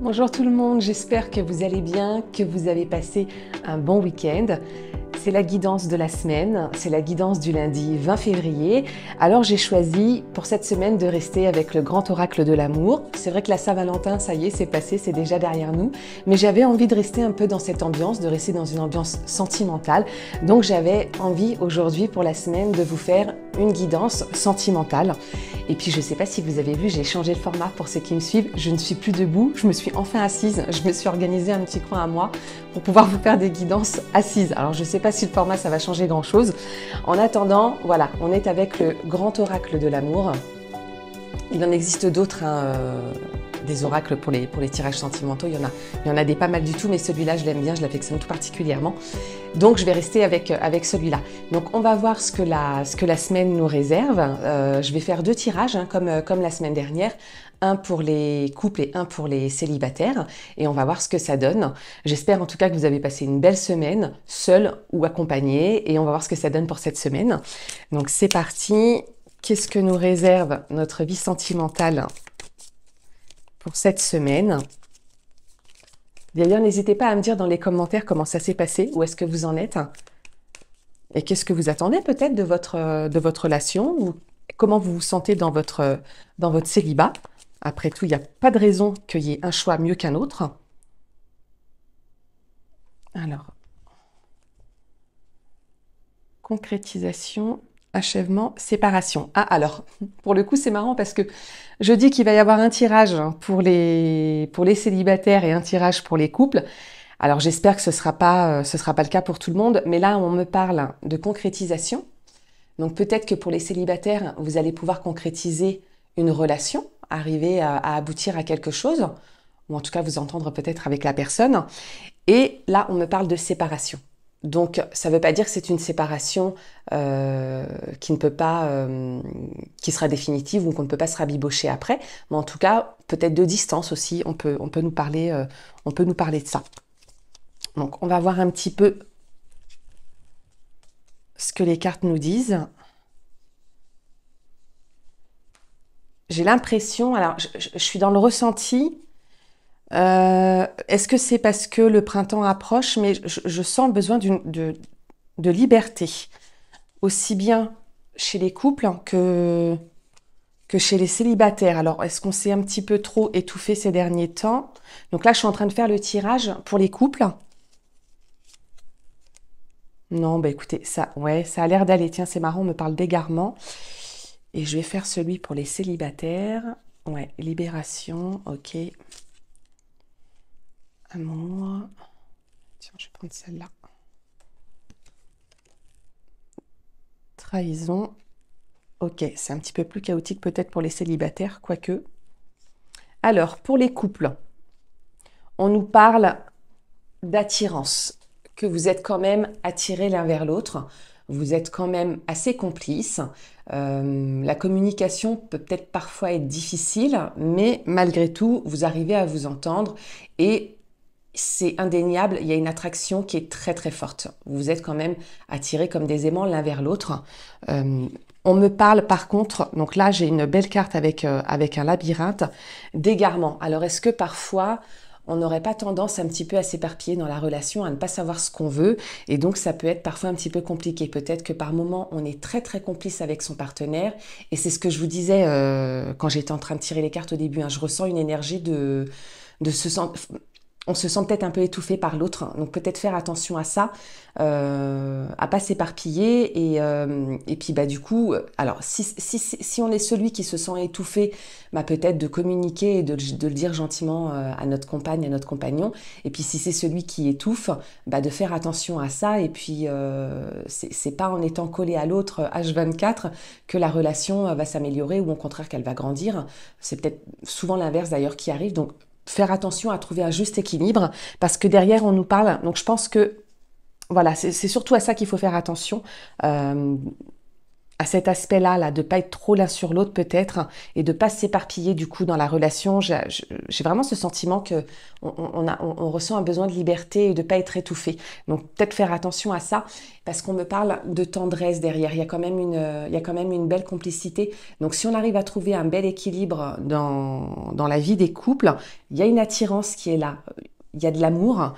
Bonjour tout le monde, j'espère que vous allez bien, que vous avez passé un bon week-end. C'est la guidance de la semaine, c'est la guidance du lundi 20 février. Alors j'ai choisi pour cette semaine de rester avec le grand oracle de l'amour. C'est vrai que la Saint-Valentin, ça y est, c'est passé, c'est déjà derrière nous. Mais j'avais envie de rester un peu dans cette ambiance, de rester dans une ambiance sentimentale. Donc j'avais envie aujourd'hui pour la semaine de vous faire une guidance sentimentale. Et puis je ne sais pas si vous avez vu, j'ai changé de format pour ceux qui me suivent. Je ne suis plus debout, je me suis enfin assise. Je me suis organisé un petit coin à moi pour pouvoir vous faire des guidances assises. Alors je ne sais pas si le format ça va changer grand chose. En attendant, voilà, on est avec le grand oracle de l'amour. Il en existe d'autres, des oracles pour les tirages sentimentaux. Il y en a des pas mal du tout, mais celui-là je l'aime bien, je l'affectionne tout particulièrement. Donc je vais rester avec celui-là. Donc on va voir ce que la semaine nous réserve. Je vais faire deux tirages, comme la semaine dernière. Un pour les couples et un pour les célibataires. Et on va voir ce que ça donne. J'espère en tout cas que vous avez passé une belle semaine, seul ou accompagné. Et on va voir ce que ça donne pour cette semaine. Donc c'est parti. Qu'est-ce que nous réserve notre vie sentimentale pour cette semaine? D'ailleurs, n'hésitez pas à me dire dans les commentaires comment ça s'est passé, où est-ce que vous en êtes. Et qu'est-ce que vous attendez peut-être de votre relation, ou comment vous vous sentez dans votre célibat. Après tout, il n'y a pas de raison qu'il y ait un choix mieux qu'un autre. Alors, concrétisation, achèvement, séparation. Ah, alors, pour le coup, c'est marrant parce que je dis qu'il va y avoir un tirage pour les célibataires et un tirage pour les couples. Alors, j'espère que ce sera pas le cas pour tout le monde, mais là, on me parle de concrétisation. Donc, peut-être que pour les célibataires, vous allez pouvoir concrétiser une relation, arriver à aboutir à quelque chose, ou en tout cas vous entendre peut-être avec la personne. Et là, on me parle de séparation. Donc, ça ne veut pas dire que c'est une séparation qui ne peut pas, qui sera définitive ou qu'on ne peut pas se rabibocher après. Mais en tout cas, peut-être de distance aussi, on peut nous parler de ça. Donc, on va voir un petit peu ce que les cartes nous disent. J'ai l'impression, alors je suis dans le ressenti. Est-ce que c'est parce que le printemps approche, mais je sens le besoin de liberté, aussi bien chez les couples que chez les célibataires. Alors, est-ce qu'on s'est un petit peu trop étouffé ces derniers temps? Donc là, je suis en train de faire le tirage pour les couples. Non, bah écoutez, ça a l'air d'aller. Tiens, c'est marrant, on me parle d'égarement. Et je vais faire celui pour les célibataires. Ouais, libération, ok. Amour. Tiens, je vais prendre celle-là. Trahison. Ok, c'est un petit peu plus chaotique peut-être pour les célibataires, quoique. Alors, pour les couples, on nous parle d'attirance, que vous êtes quand même attirés l'un vers l'autre. Vous êtes quand même assez complices. La communication peut peut-être parfois être difficile, mais malgré tout, vous arrivez à vous entendre et c'est indéniable, il y a une attraction qui est très très forte. Vous êtes quand même attirés comme des aimants l'un vers l'autre. On me parle par contre, donc là j'ai une belle carte avec un labyrinthe, d'égarement. Alors est-ce que parfois on n'aurait pas tendance un petit peu à s'éparpiller dans la relation, à ne pas savoir ce qu'on veut, et donc ça peut être parfois un petit peu compliqué. Peut-être que par moment on est très très complice avec son partenaire, et c'est ce que je vous disais quand j'étais en train de tirer les cartes au début, hein. Je ressens une énergie de se sentir... On se sent peut-être un peu étouffé par l'autre, donc peut-être faire attention à ça, à pas s'éparpiller et puis bah du coup, alors si on est celui qui se sent étouffé, bah peut-être de communiquer et de le dire gentiment à notre compagne, à notre compagnon, et puis si c'est celui qui étouffe, bah de faire attention à ça, et puis c'est pas en étant collé à l'autre H24 que la relation va s'améliorer ou au contraire qu'elle va grandir. C'est peut-être souvent l'inverse d'ailleurs qui arrive, donc faire attention à trouver un juste équilibre, parce que derrière on nous parle, donc je pense que voilà, c'est surtout à ça qu'il faut faire attention, à à cet aspect-là, là, de pas être trop l'un sur l'autre peut-être, et de pas s'éparpiller du coup dans la relation. J'ai vraiment ce sentiment que on ressent un besoin de liberté et de pas être étouffé. Donc peut-être faire attention à ça, parce qu'on me parle de tendresse derrière. Il y a quand même une belle complicité. Donc si on arrive à trouver un bel équilibre dans la vie des couples, il y a une attirance qui est là. Il y a de l'amour.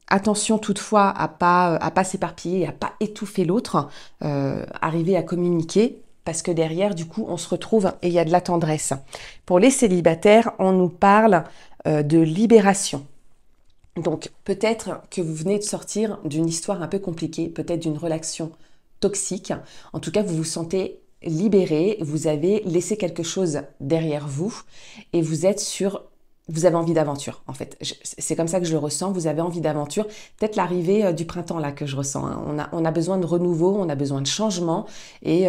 Attention toutefois à pas s'éparpiller, à pas étouffer l'autre, arriver à communiquer, parce que derrière, du coup, on se retrouve et il y a de la tendresse. Pour les célibataires, on nous parle de libération. Donc peut-être que vous venez de sortir d'une histoire un peu compliquée, peut-être d'une relation toxique. En tout cas, vous vous sentez libéré, vous avez laissé quelque chose derrière vous et vous avez envie d'aventure, en fait. C'est comme ça que je le ressens. Vous avez envie d'aventure. Peut-être l'arrivée du printemps, là, que je ressens. Hein. On a besoin de renouveau, on a besoin de changement. Et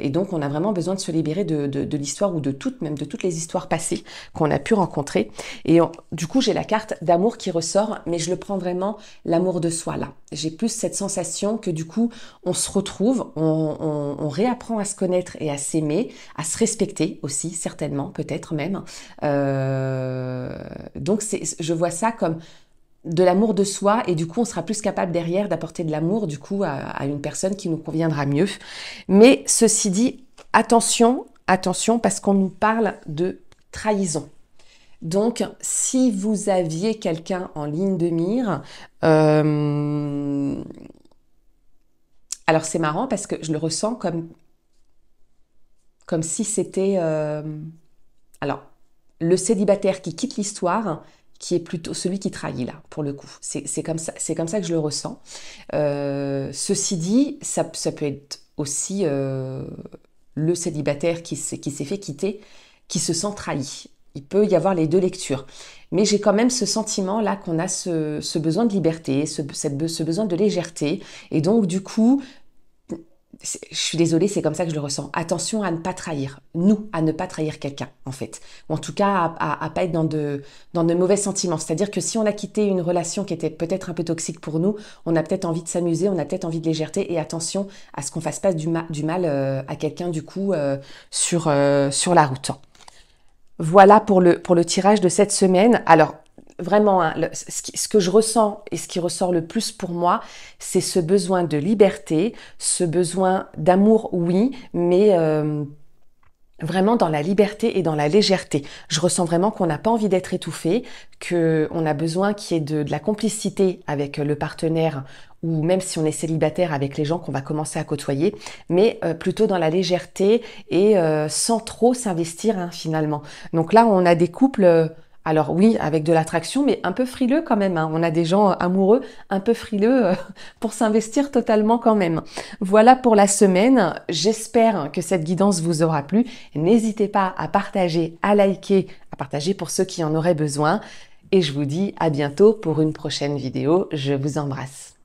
donc, on a vraiment besoin de se libérer de l'histoire ou même de toutes les histoires passées qu'on a pu rencontrer. Et du coup, j'ai la carte d'amour qui ressort, mais je le prends vraiment l'amour de soi, là. J'ai plus cette sensation que, du coup, on se retrouve, on réapprend à se connaître et à s'aimer, à se respecter aussi, certainement, peut-être même. Donc je vois ça comme de l'amour de soi et du coup on sera plus capable derrière d'apporter de l'amour du coup à une personne qui nous conviendra mieux. Mais ceci dit, attention parce qu'on nous parle de trahison. Donc si vous aviez quelqu'un en ligne de mire, alors c'est marrant parce que je le ressens comme si c'était alors le célibataire qui quitte l'histoire, qui est plutôt celui qui trahit là, pour le coup. C'est comme ça que je le ressens. Ceci dit, ça peut être aussi le célibataire qui s'est fait quitter, qui se sent trahi. Il peut y avoir les deux lectures. Mais j'ai quand même ce sentiment là qu'on a ce besoin de liberté, ce besoin de légèreté. Et donc du coup, je suis désolée, c'est comme ça que je le ressens. Attention à ne pas trahir, à ne pas trahir quelqu'un, en fait. Ou en tout cas, à pas être dans de mauvais sentiments. C'est-à-dire que si on a quitté une relation qui était peut-être un peu toxique pour nous, on a peut-être envie de s'amuser, on a peut-être envie de légèreté. Et attention à ce qu'on fasse pas du mal à quelqu'un, du coup, sur la route. Voilà pour le tirage de cette semaine. Alors, vraiment, hein, ce que je ressens et ce qui ressort le plus pour moi, c'est ce besoin de liberté, ce besoin d'amour, oui, mais vraiment dans la liberté et dans la légèreté. Je ressens vraiment qu'on n'a pas envie d'être étouffé, qu'on a besoin qu'il y ait de la complicité avec le partenaire ou même si on est célibataire avec les gens qu'on va commencer à côtoyer, mais plutôt dans la légèreté et sans trop s'investir hein, finalement. Donc là, on a des couples... alors oui, avec de l'attraction, mais un peu frileux quand même. Hein. On a des gens amoureux un peu frileux pour s'investir totalement quand même. Voilà pour la semaine. J'espère que cette guidance vous aura plu. N'hésitez pas à partager, à liker, à partager pour ceux qui en auraient besoin. Et je vous dis à bientôt pour une prochaine vidéo. Je vous embrasse.